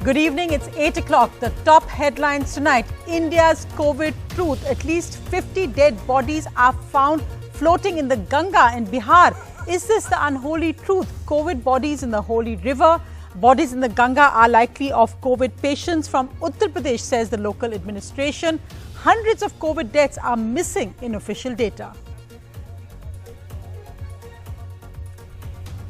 Good evening, it's 8 o'clock. The top headlines tonight. India's COVID truth. At least 50 dead bodies are found floating in the Ganga in Bihar. Is this the unholy truth? COVID bodies in the holy river. Bodies in the Ganga are likely of COVID patients from Uttar Pradesh, says the local administration. Hundreds of COVID deaths are missing in official data.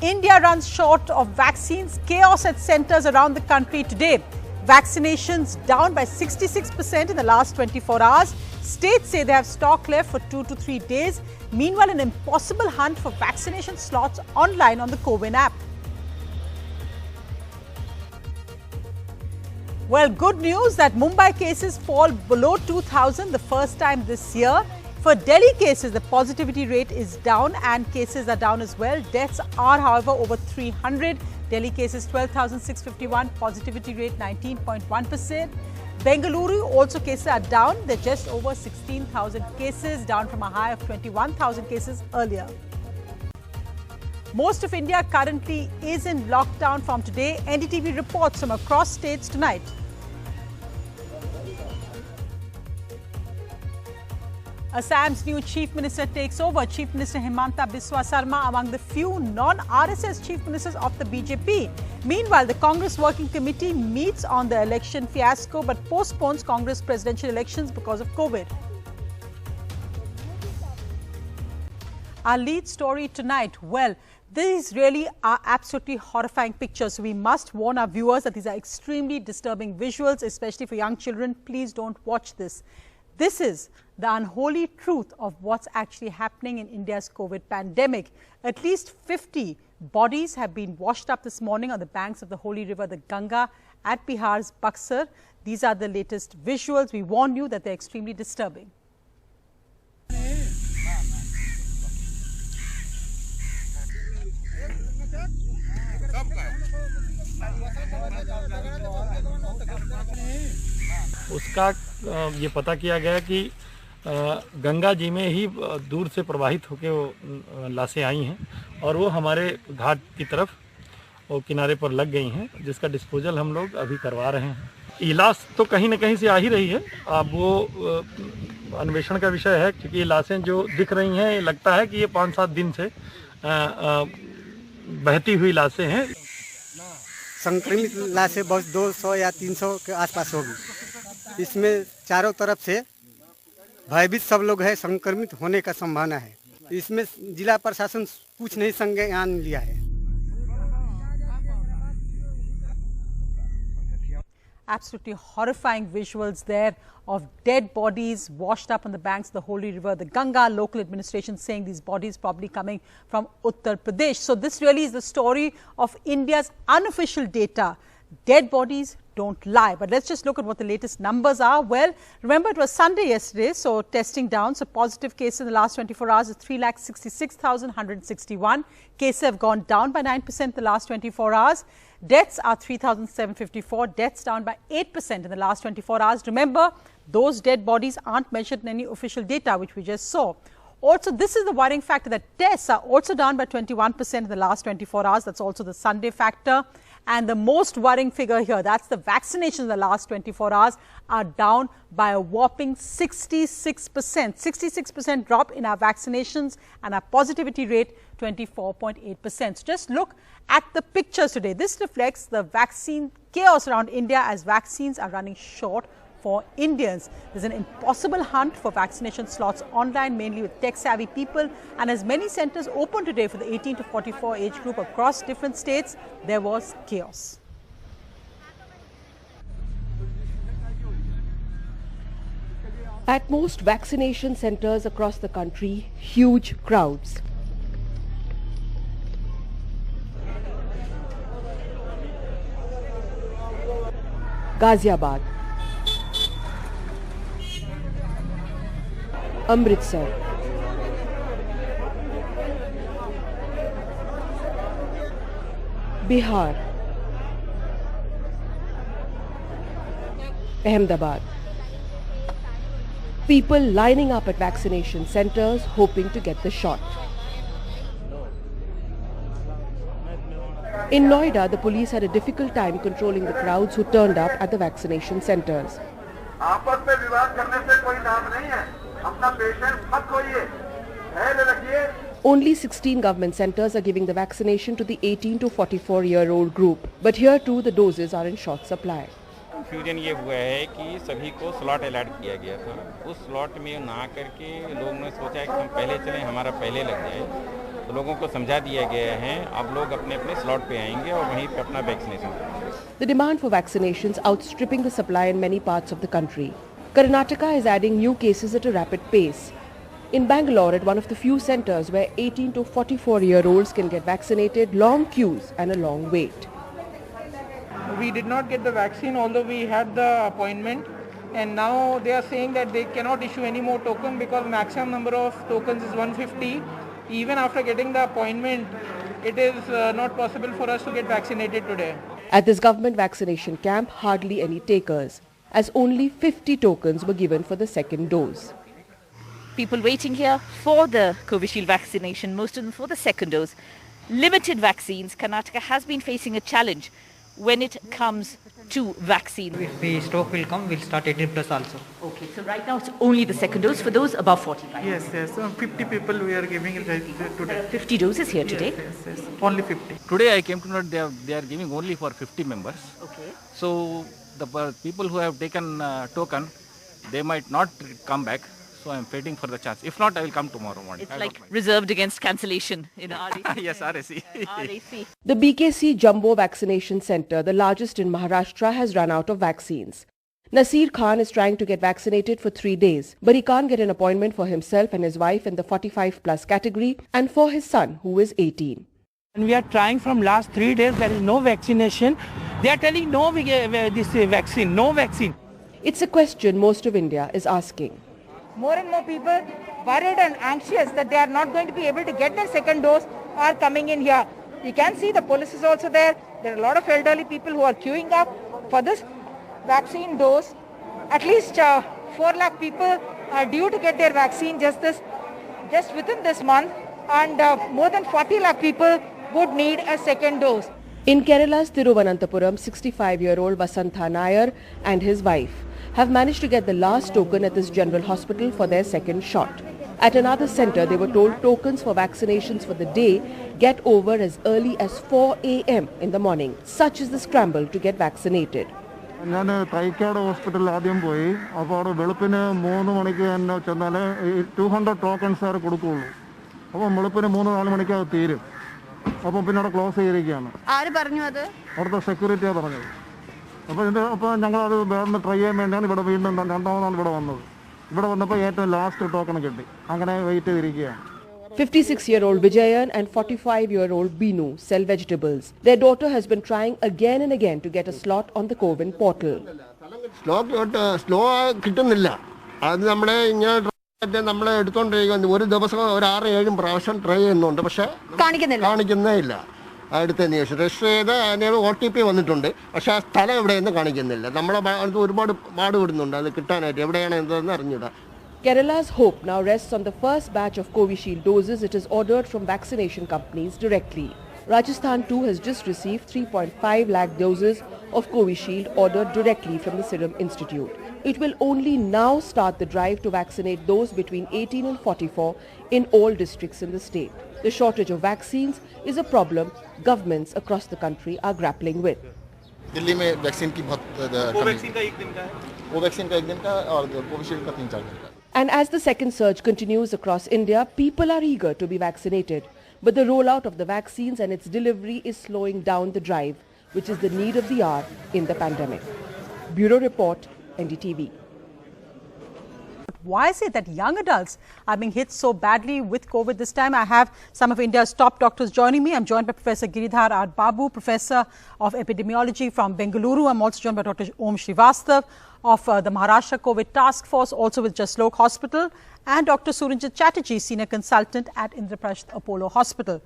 India runs short of vaccines. Chaos at centres around the country today. Vaccinations down by 66% in the last 24 hours. States say they have stock left for 2 to 3 days. Meanwhile, an impossible hunt for vaccination slots online on the CoWIN app. Well, good news that Mumbai cases fall below 2,000 the first time this year. For Delhi cases, the positivity rate is down and cases are down as well. Deaths are, however, over 300. Delhi cases 12,651, positivity rate 19.1%. Bengaluru also cases are down. They're just over 16,000 cases, down from a high of 21,000 cases earlier. Most of India currently is in lockdown from today. NDTV reports from across states tonight. Assam's new Chief Minister takes over. Chief Minister Himanta Biswa Sarma among the few non-RSS Chief Ministers of the BJP. Meanwhile, the Congress Working Committee meets on the election fiasco but postpones Congress presidential elections because of COVID. Our lead story tonight, well, these really are absolutely horrifying pictures. So we must warn our viewers that these are extremely disturbing visuals, especially for young children. Please don't watch this. This is the unholy truth of what's actually happening in India's COVID pandemic. At least 50 bodies have been washed up this morning on the banks of the holy river, the Ganga, at Bihar's Buxar. These are the latest visuals. We warn you that they're extremely disturbing. उसका ये पता किया गया कि गंगा जी में ही दूर से प्रवाहित होकर वो लाशें आई हैं और वो हमारे घाट की तरफ वो किनारे पर लग गई हैं, जिसका डिस्पोजल हम लोग अभी करवा रहे हैं। ये लाश तो कहीं ना कहीं से आ ही रही है। अब वो अन्वेषण का विषय है, क्योंकि ये लाशें जो दिख रही हैं, लगता है कि ये 5-7 दिन से बहती हुई लाशें हैं। संक्रमित लाशें बस 200 या 300 के आसपास होगी। इसमें चारों तरफ से भयभीत सब लोग हैं, संक्रमित होने का संभावना है। इसमें जिला प्रशासन कुछ नहीं संज्ञान लिया है। Absolutely horrifying visuals there of dead bodies washed up on the banks of the holy river, the Ganga. Local administration saying these bodies probably coming from Uttar Pradesh. So this really is the story of India's unofficial data. Dead bodies don't lie. But let's just look at what the latest numbers are. Well, remember it was Sunday yesterday, so testing down. So positive cases in the last 24 hours is 3,66,161. Cases have gone down by 9% in the last 24 hours. Deaths are 3,754. Deaths down by 8% in the last 24 hours. Remember, those dead bodies aren't measured in any official data, which we just saw. Also, this is the worrying factor that tests are also down by 21% in the last 24 hours. That's also the Sunday factor. And the most worrying figure here, that's the vaccinations in the last 24 hours are down by a whopping 66%. 66% drop in our vaccinations and our positivity rate 24.8%. So just look at the pictures today. This reflects the vaccine chaos around India as vaccines are running short for Indians. There's an impossible hunt for vaccination slots online, mainly with tech-savvy people. And as many centers open today for the 18 to 44 age group across different states, there was chaos. At most vaccination centers across the country, huge crowds. Ghaziabad, Amritsar, Bihar, Ahmedabad. People lining up at vaccination centers hoping to get the shot. In Noida, the police had a difficult time controlling the crowds who turned up at the vaccination centers. आपस में विवाद करने से कोई लाभ नहीं है. अपना पेशेंस मत खोइए. धैर्य रखिए. Only 16 government centers are giving the vaccination to the 18 to 44-year-old group. But here too, the doses are in short supply. Confusion ये हुआ है कि सभी को स्लॉट अलॉट किया गया था. उस स्लॉट में ना करके लोगों ने सोचा कि हम पहले चलें, हमारा पहले लग जाए. तो लोगों को समझा दिया गया है, अब लोग अपने अपने स्लॉट पे आएंगे और वहीं पे अपना वैक्सीनेशन करेंगे. The demand for vaccinations outstripping the supply in many parts of the country. Karnataka is adding new cases at a rapid pace. In Bangalore, at one of the few centers where 18 to 44-year-olds can get vaccinated, long queues and a long wait. We did not get the vaccine although we had the appointment, and now they are saying that they cannot issue any more token because maximum number of tokens is 150. Even after getting the appointment, it is not possible for us to get vaccinated today. At this government vaccination camp, hardly any takers, as only 50 tokens were given for the second dose. People waiting here for the Covishield vaccination, most of them for the second dose. Limited vaccines. Karnataka has been facing a challenge when it comes to vaccine. If the stock will come, we'll start 18 plus also. Okay, so right now it's only the second dose for those above 45. Yes. So 50 people we are giving it today. 50 doses here today. Yes. Only 50. Today I came to know they are giving only for 50 members. Okay. So the people who have taken token, they might not come back. So I am waiting for the chance. If not, I will come tomorrow morning. It's like reserved against cancellation in RAC. Yes, RAC. RAC. The BKC Jumbo Vaccination Centre, the largest in Maharashtra, has run out of vaccines. Nasir Khan is trying to get vaccinated for 3 days, but he can't get an appointment for himself and his wife in the 45 plus category and for his son who is 18. And we are trying from last 3 days, there is no vaccination. They are telling no this vaccine, no vaccine. It's a question most of India is asking. More and more people worried and anxious that they are not going to be able to get their second dose are coming in here. You can see the police is also there. There are a lot of elderly people who are queuing up for this vaccine dose. At least 4 lakh people are due to get their vaccine just within this month, and more than 40 lakh people would need a second dose. In Kerala's Thiruvananthapuram, 65-year-old Vasantha Nair and his wife have managed to get the last token at this general hospital for their second shot. At another centre, they were told tokens for vaccinations for the day get over as early as 4 a.m. in the morning. Such is the scramble to get vaccinated. ഞാൻ തൈക്കാട് ഹോസ്പിറ്റലിൽ ആദ്യം പോയി. അപ്പോൾ അവിടെ വെളുപ്പിന് 3 മണിക്ക് തന്നെ ചെന്നാൽ 200 ടോക്കൺസ് ആരെ കൊടുക്കുകയുള്ളൂ. അപ്പോൾ വെളുപ്പിന് 3-4 മണിക്കത് തീരും. അപ്പോൾ പിന്നെ അവിടെ ക്ലോസ് ചെയ്തിരിക്കുകയാണ്. ആര് പറഞ്ഞു അത്? അവിടുത്തെ സെക്യൂരിറ്റിയാണ് പറഞ്ഞത്. അപ്പോൾ ഞങ്ങളത് വേറെ ട്രൈ ചെയ്യാൻ വേണ്ടിയാണ് ഇവിടെ വീണ്ടും രണ്ടാമതാണ് ഇവിടെ വന്നത്. ഇവിടെ വന്നപ്പോൾ ഏറ്റവും ലാസ്റ്റ് ടോക്കൺ കിട്ടി. അങ്ങനെ വെയിറ്റ് ചെയ്തിരിക്കുകയാണ്. 56-year-old Vijayan and 45-year-old Binu sell vegetables. Their daughter has been trying again and again to get a slot on the CoWIN portal. Slow കിട്ടുന്നില്ല. അത് നമ്മുടെ ഇങ്ങനെ നമ്മളെ എടുത്തോണ്ടിരിക്കുന്ന ഒരു ദിവസം ഒരു 6-7 പ്രാവശ്യം ട്രൈ ചെയ്യുന്നുണ്ട്. പക്ഷെ കാണിക്കുന്നേ ഇല്ല. അടുത്തതിന് ശേഷം രജിസ്റ്റർ ചെയ്ത് അതിന് OTP വന്നിട്ടുണ്ട്. പക്ഷെ ആ സ്ഥലം എവിടെയെന്ന് കാണിക്കുന്നില്ല. നമ്മളെ ഒരുപാട് പാടുപെടുന്നുണ്ട് അത് കിട്ടാനായിട്ട്. എവിടെയാണ് എന്തെന്ന് അറിഞ്ഞില്ല. Kerala's hope now rests on the first batch of Covishield doses it has ordered from vaccination companies directly. Rajasthan too has just received 3.5 lakh doses of Covishield ordered directly from the Serum Institute. It will only now start the drive to vaccinate those between 18 and 44 in all districts in the state. The shortage of vaccines is a problem governments across the country are grappling with. Delhi में vaccine की बहुत Covaxin का 1 दिन का है, Covaxin का 1 दिन का और कोविशील्ड का 3-4 दिन का. And as the second surge continues across India, people are eager to be vaccinated. But the rollout of the vaccines and its delivery is slowing down the drive, which is the need of the hour in the pandemic. Bureau Report, NDTV. Why is it that young adults are being hit so badly with COVID this time? I have some of India's top doctors joining me. I'm joined by Professor Giridhar R. Babu, Professor of Epidemiology from Bengaluru. I'm also joined by Dr. Om Srivastav of the Maharashtra COVID Task Force, also with Jaslok Hospital, and Dr. Suranjit Chatterjee, Senior Consultant at Indraprasth Apollo Hospital.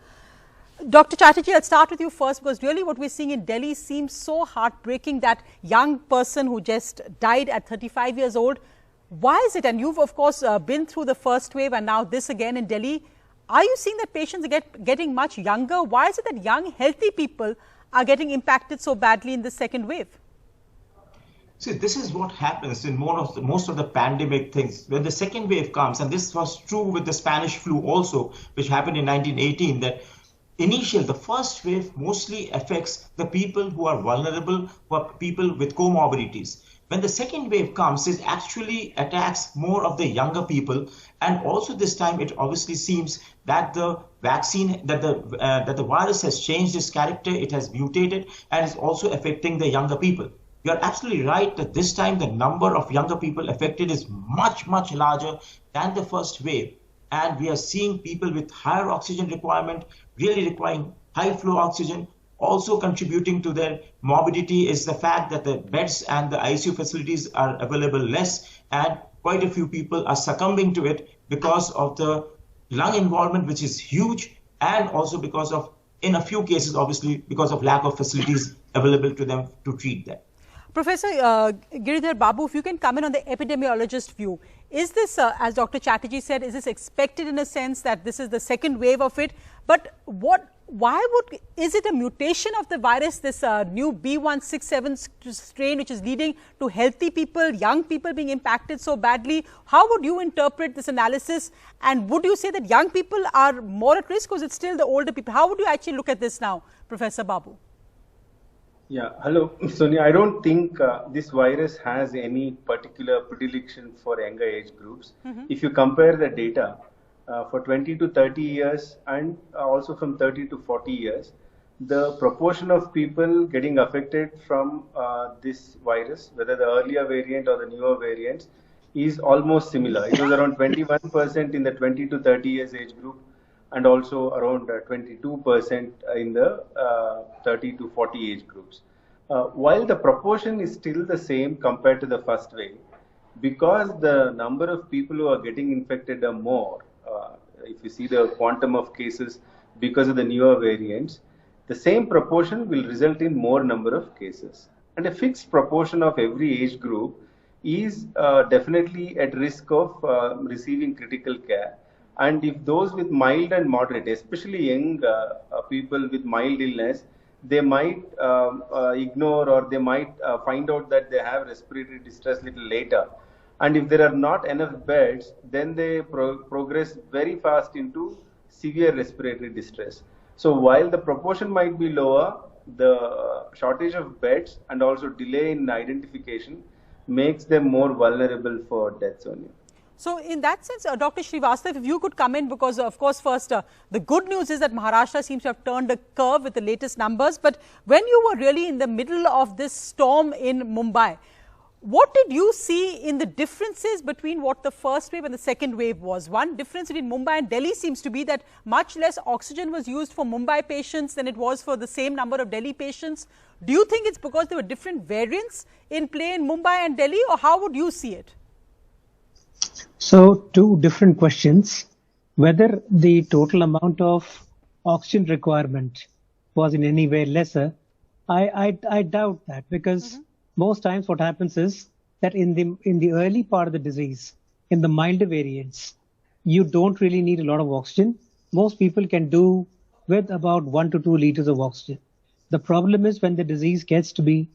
Dr. Chatterjee, I'll start with you first, because really what we're seeing in Delhi seems so heartbreaking. That young person who just died at 35 years old. Why is it? And you've, of course, been through the first wave and now this again in Delhi. Are you seeing that patients are getting much younger? Why is it that young, healthy people are getting impacted so badly in the second wave? See, this is what happens in most of the pandemic things. When the second wave comes, and this was true with the Spanish flu also, which happened in 1918, that the first wave mostly affects the people who are vulnerable, who are people with comorbidities. When the second wave comes, it actually attacks more of the younger people, and also this time it obviously seems that the vaccine, that the virus has changed its character, it has mutated, and is also affecting the younger people. You're absolutely right that this time the number of younger people affected is much, much larger than the first wave. And we are seeing people with higher oxygen requirement, really requiring high flow oxygen. Also contributing to their morbidity is the fact that the beds and the ICU facilities are available less, and quite a few people are succumbing to it because of the lung involvement, which is huge, and also because of, in a few cases, obviously, because of lack of facilities available to them to treat them. Professor Giridhar Babu, if you can come in on the epidemiologist view, is this, as Dr. Chatterjee said, is this expected in a sense that this is the second wave of it? But is it a mutation of the virus, this new B167 strain, which is leading to healthy people, young people being impacted so badly? How would you interpret this analysis? And would you say that young people are more at risk, or is it still the older people? How would you actually look at this now, Professor Babu? Yeah, hello, Sonia. I don't think this virus has any particular predilection for younger age groups. If you compare the data for 20 to 30 years and also from 30 to 40 years, the proportion of people getting affected from this virus, whether the earlier variant or the newer variants, is almost similar. It was around 21% in the 20 to 30 years age group, and also around 22% in the 30 to 40 age groups. While the proportion is still the same compared to the first wave, because the number of people who are getting infected are more, if you see the quantum of cases because of the newer variants, the same proportion will result in more number of cases. And a fixed proportion of every age group is definitely at risk of receiving critical care. And if those with mild and moderate, especially young people with mild illness, they might ignore, or they might find out that they have respiratory distress little later. And if there are not enough beds, then they progress very fast into severe respiratory distress. So while the proportion might be lower, the shortage of beds and also delay in identification makes them more vulnerable for death, Sonia. So in that sense, Dr. Srivastava, if you could come in, because of course first the good news is that Maharashtra seems to have turned a curve with the latest numbers. But when you were really in the middle of this storm in Mumbai, what did you see in the differences between what the first wave and the second wave was? One difference between Mumbai and Delhi seems to be that much less oxygen was used for Mumbai patients than it was for the same number of Delhi patients. Do you think it's because there were different variants in play in Mumbai and Delhi, or how would you see it? So, two different questions. Whether the total amount of oxygen requirement was in any way lesser, I doubt that, because most times what happens is that in the early part of the disease, in the milder variants, you don't really need a lot of oxygen. Most people can do with about 1 to 2 liters of oxygen. The problem is when the disease gets to be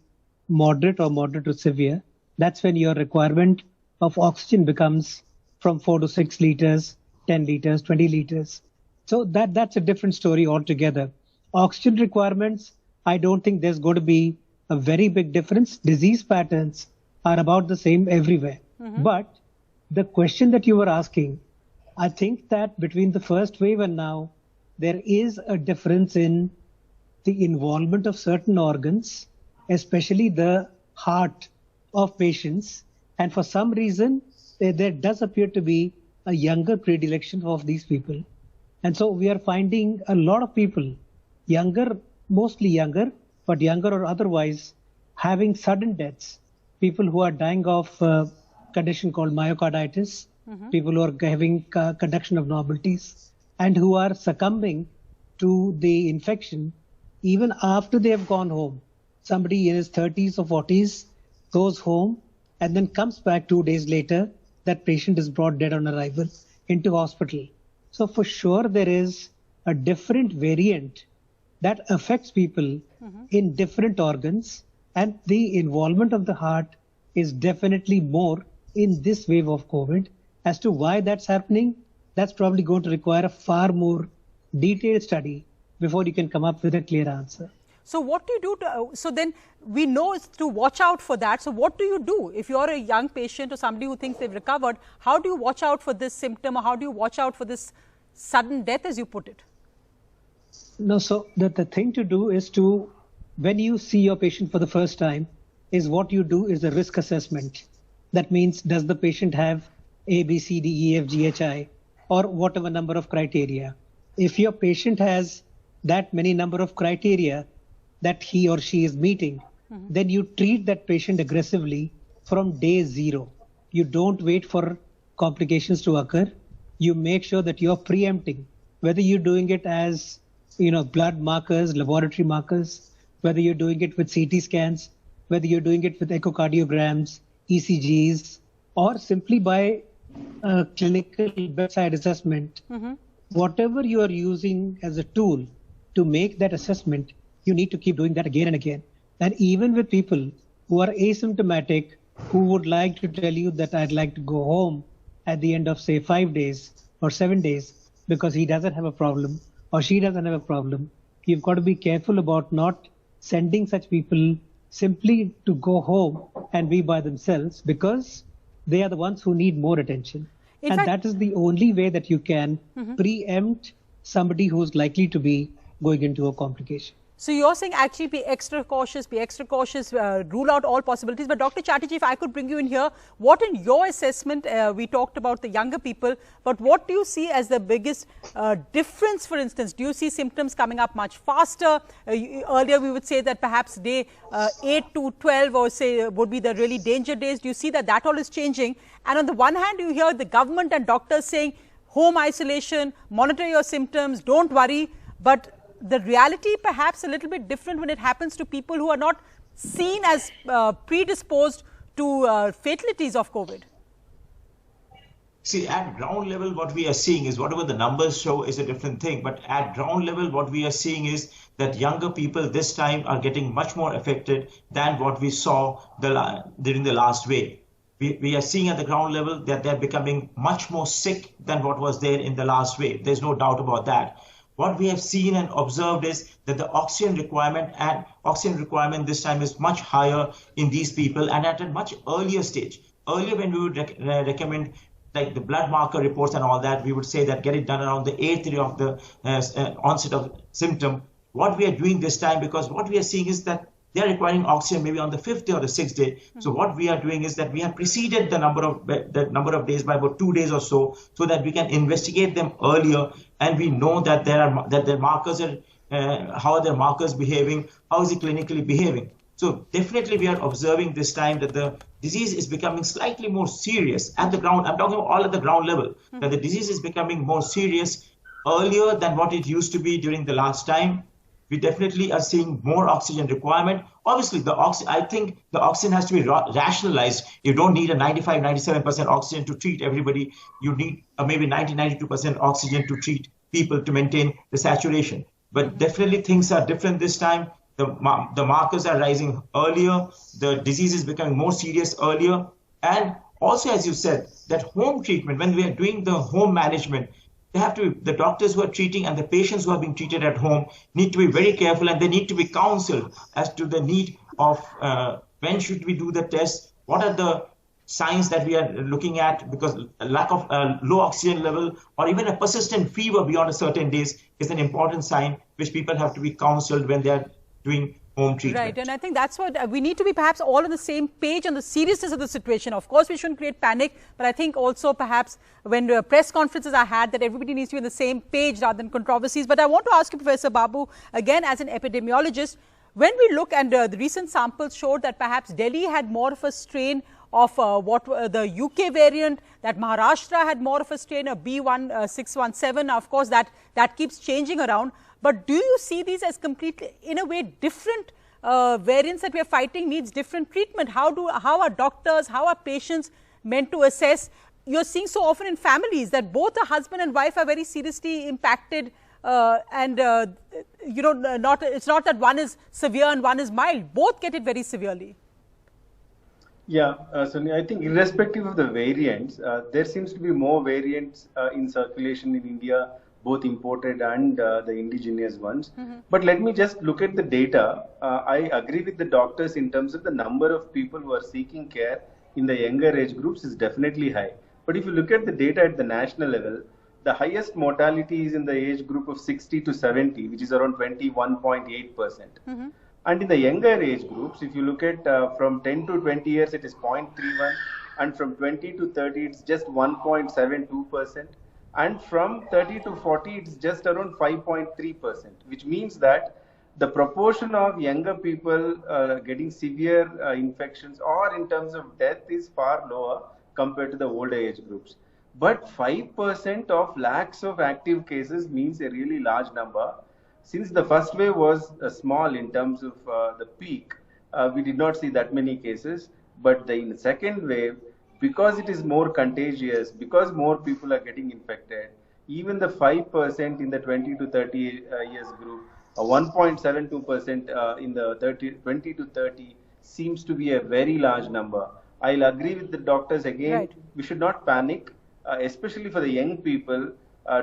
moderate or moderate to severe, that's when your requirement of oxygen becomes from 4 to 6 liters, 10 liters, 20 liters. So that's a different story altogether. Oxygen requirements, I don't think there's going to be a very big difference. Disease patterns are about the same everywhere. But the question that you were asking, I think that between the first wave and now, there is a difference in the involvement of certain organs, especially the heart of patients. And for some reason, there does appear to be a younger predilection of these people. And so we are finding a lot of people, younger, mostly younger, but younger or otherwise, having sudden deaths. People who are dying of a condition called myocarditis, people who are having conduction abnormalities, and who are succumbing to the infection even after they have gone home. Somebody in his 30s or 40s goes home and then comes back 2 days later. That patient is brought dead on arrival into hospital. So for sure there is a different variant that affects people in different organs, and the involvement of the heart is definitely more in this wave of COVID. As to why that's happening, that's probably going to require a far more detailed study before you can come up with a clear answer. So what do you do to, so then we know to watch out for that. So what do you do if you're a young patient or somebody who thinks they've recovered? How do you watch out for this symptom, or how do you watch out for this sudden death, as you put it? No, so the thing to do is to, when you see your patient for the first time, is what you do is a risk assessment. That means, does the patient have A, B, C, D, E, F, G, H, I, or whatever number of criteria? If your patient has that many number of criteria that he or she is meeting, then you treat that patient aggressively from day 0. You don't wait for complications to occur. You make sure that you're preempting, whether you're doing it as, blood markers, laboratory markers, whether you're doing it with CT scans, whether you're doing it with echocardiograms, ECGs, or simply by clinical bedside assessment. Whatever you are using as a tool to make that assessment, you need to keep doing that again and again. And even with people who are asymptomatic, who would like to tell you that I'd like to go home at the end of, say, 5 days or 7 days because he doesn't have a problem or she doesn't have a problem, you've got to be careful about not sending such people simply to go home and be by themselves, because they are the ones who need more attention. In fact, that is the only way that you can preempt somebody who's likely to be going into a complication. So you're saying actually be extra cautious, rule out all possibilities. But Dr. Chatterjee, if I could bring you in here, what in your assessment, we talked about the younger people, but what do you see as the biggest difference, for instance? Do you see symptoms coming up much faster? Earlier we would say that perhaps day 8 to 12 or say would be the really danger days. Do you see that that all is changing? And on the one hand, you hear the government and doctors saying home isolation, monitor your symptoms, don't worry. But the reality perhaps a little bit different when it happens to people who are not seen as predisposed to fatalities of COVID. See, at ground level, what we are seeing is whatever the numbers show is a different thing. But at ground level, what we are seeing is that younger people this time are getting much more affected than what we saw during the last wave. We are seeing at the ground level that they're becoming much more sick than what was there in the last wave. There's no doubt about that. What we have seen and observed is that the oxygen requirement this time is much higher in these people and at a much earlier stage. Earlier, when we would recommend like the blood marker reports and all that, we would say that get it done around the 8th day of the onset of symptom. What we are doing this time, because what we are seeing is that they are requiring oxygen maybe on the 5th day or the 6th day. So what we are doing is that we have preceded the number of days by about 2 days or so that we can investigate them earlier, and we know that their markers are how are their markers behaving, how is it clinically behaving. So definitely we are observing this time that the disease is becoming slightly more serious at the ground. I'm talking all at the ground level, that the disease is becoming more serious earlier than what it used to be during the last time. We definitely are seeing more oxygen requirement. Obviously, I think the oxygen has to be rationalized. You don't need a 95, 97% oxygen to treat everybody. You need maybe 90, 92% oxygen to treat people to maintain the saturation. But definitely things are different this time. The markers are rising earlier. The disease is becoming more serious earlier. And also, as you said, that home treatment, when we are doing the home management, they have to, the doctors who are treating and the patients who are being treated at home need to be very careful, and they need to be counseled as to the need of when should we do the test, what are the signs that we are looking at, because a lack of low oxygen level or even a persistent fever beyond a certain days is an important sign which people have to be counseled when they are doing home treatment. Right, and I think that's what we need to be perhaps all on the same page on the seriousness of the situation. Of course, we shouldn't create panic, but I think also perhaps when press conferences are had, that everybody needs to be on the same page rather than controversies. But I want to ask you, Professor Babu, again as an epidemiologist, when we look and the recent samples showed that perhaps Delhi had more of a strain of the UK variant, that Maharashtra had more of a strain of B1617. Of course, that keeps changing around. But do you see these as completely, in a way, different variants that we are fighting needs different treatment? How are doctors, how are patients meant to assess? You're seeing so often in families that both the husband and wife are very seriously impacted, and it's not that one is severe and one is mild. Both get it very severely. Yeah, Sonia, I think irrespective of the variants, there seems to be more variants in circulation in India, both imported and the indigenous ones. But let me just look at the data. I agree with the doctors in terms of the number of people who are seeking care in the younger age groups is definitely high. But if you look at the data at the national level, the highest mortality is in the age group of 60 to 70, which is around 21.8%. And in the younger age groups, if you look at from 10 to 20 years, it is 0.31, and from 20 to 30, it's just 1.72%, and from 30 to 40, it's just around 5.3%, which means that the proportion of younger people getting severe infections or in terms of death is far lower compared to the older age groups. But 5% of lakhs of active cases means a really large number. Since the first wave was small in terms of the peak, we did not see that many cases. But in the second wave, because it is more contagious, because more people are getting infected, even the 5% in the 20 to 30 years group, 1.72% in the 20 to 30 seems to be a very large number. I'll agree with the doctors again. Right. We should not panic, especially for the young people.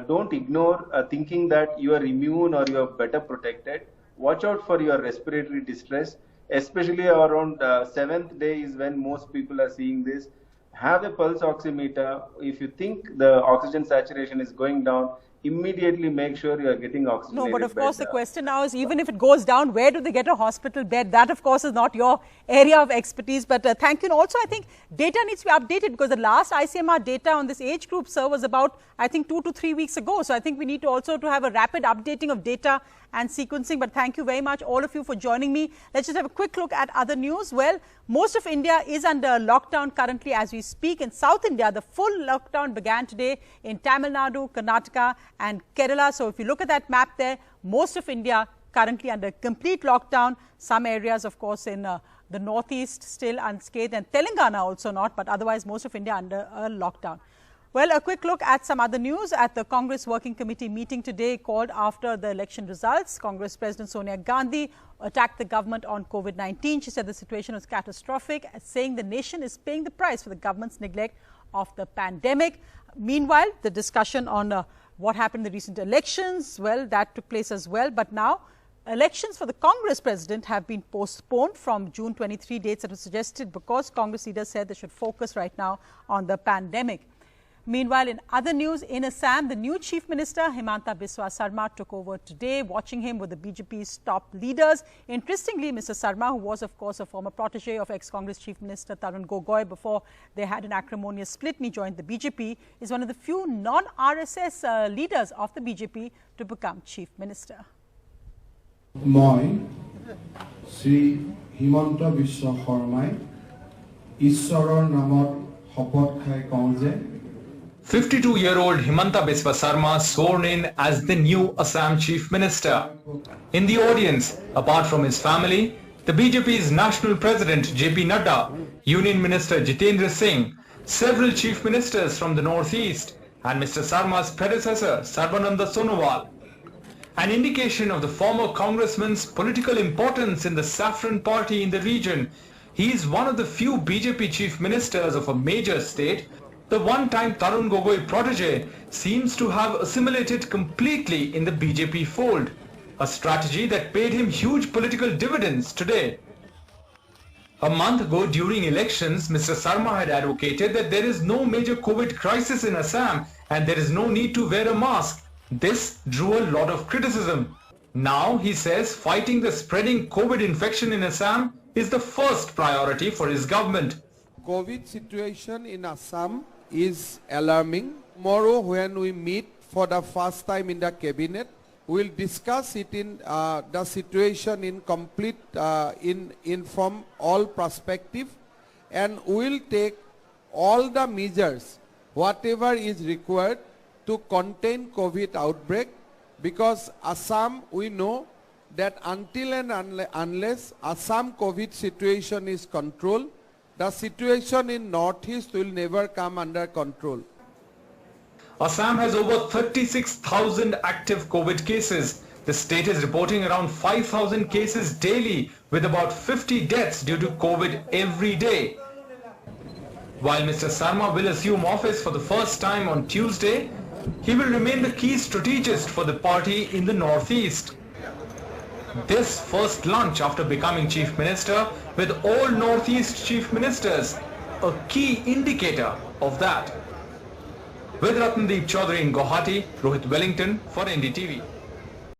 Don't ignore thinking that you are immune or you are better protected. Watch out for your respiratory distress, especially around 7th day is when most people are seeing this. Have a pulse oximeter. If you think the oxygen saturation is going down, immediately make sure you are getting oxygen. No, but of course the question now is, even if it goes down, where do they get a hospital bed? That of course is not your area of expertise, but thank you. And also I think data needs to be updated, because the last ICMR data on this age group, sir, was about, I think, 2 to 3 weeks ago. So I think we need to also have a rapid updating of data and sequencing. But thank you very much, all of you, for joining me. Let's just have a quick look at other news. Well, most of India is under lockdown currently as we speak. In South India, the full lockdown began today in Tamil Nadu, Karnataka and Kerala. So if you look at that map there, most of India currently under complete lockdown. Some areas, of course, in the northeast still unscathed, and Telangana also not, but otherwise most of India under a lockdown. Well, a quick look at some other news. At the Congress Working Committee meeting today called after the election results, Congress President Sonia Gandhi attacked the government on COVID-19. She said the situation was catastrophic, saying the nation is paying the price for the government's neglect of the pandemic. Meanwhile, the discussion on what happened in the recent elections, well, that took place as well. But now, elections for the Congress President have been postponed from June 23 dates that were suggested, because Congress leaders said they should focus right now on the pandemic. Meanwhile, in other news, in Assam, the new Chief Minister, Himanta Biswa Sarma, took over today. Watching him were the BJP's top leaders. Interestingly, Mr. Sarma, who was, of course, a former protege of ex-Congress Chief Minister Tarun Gogoi before they had an acrimonious split and he joined the BJP, is one of the few non-RSS leaders of the BJP to become Chief Minister. Moi, Sri Himanta Biswa Sarma, Iswarar Namot Hopot Khai Kaunje. 52-year-old Himanta Biswa Sarma sworn in as the new Assam Chief Minister. In the audience, apart from his family, the BJP's National President JP Nadda, Union Minister Jitendra Singh, several Chief Ministers from the Northeast, and Mr. Sarma's predecessor Sarbananda Sonowal. An indication of the former congressman's political importance in the Saffron Party in the region, he is one of the few BJP Chief Ministers of a major state. The one-time Tarun Gogoi protege seems to have assimilated completely in the BJP fold, a strategy that paid him huge political dividends today. A month ago during elections, Mr. Sarma had advocated that there is no major COVID crisis in Assam and there is no need to wear a mask. This drew a lot of criticism. Now he says fighting the spreading COVID infection in Assam is the first priority for his government. COVID situation in Assam is alarming. Tomorrow when we meet for the first time in the cabinet, we will discuss it in the situation in complete from all perspective, and we will take all the measures whatever is required to contain COVID outbreak, because Assam, we know that until and unless Assam COVID situation is controlled, the situation in Northeast will never come under control. Assam has over 36,000 active COVID cases. The state is reporting around 5,000 cases daily with about 50 deaths due to COVID every day. While Mr. Sarma will assume office for the first time on Tuesday, he will remain the key strategist for the party in the Northeast. This first lunch after becoming Chief Minister with all Northeast Chief Ministers, a key indicator of that. With Ratnadeep Chaudhary in Guwahati, Rohit Wellington for NDTV.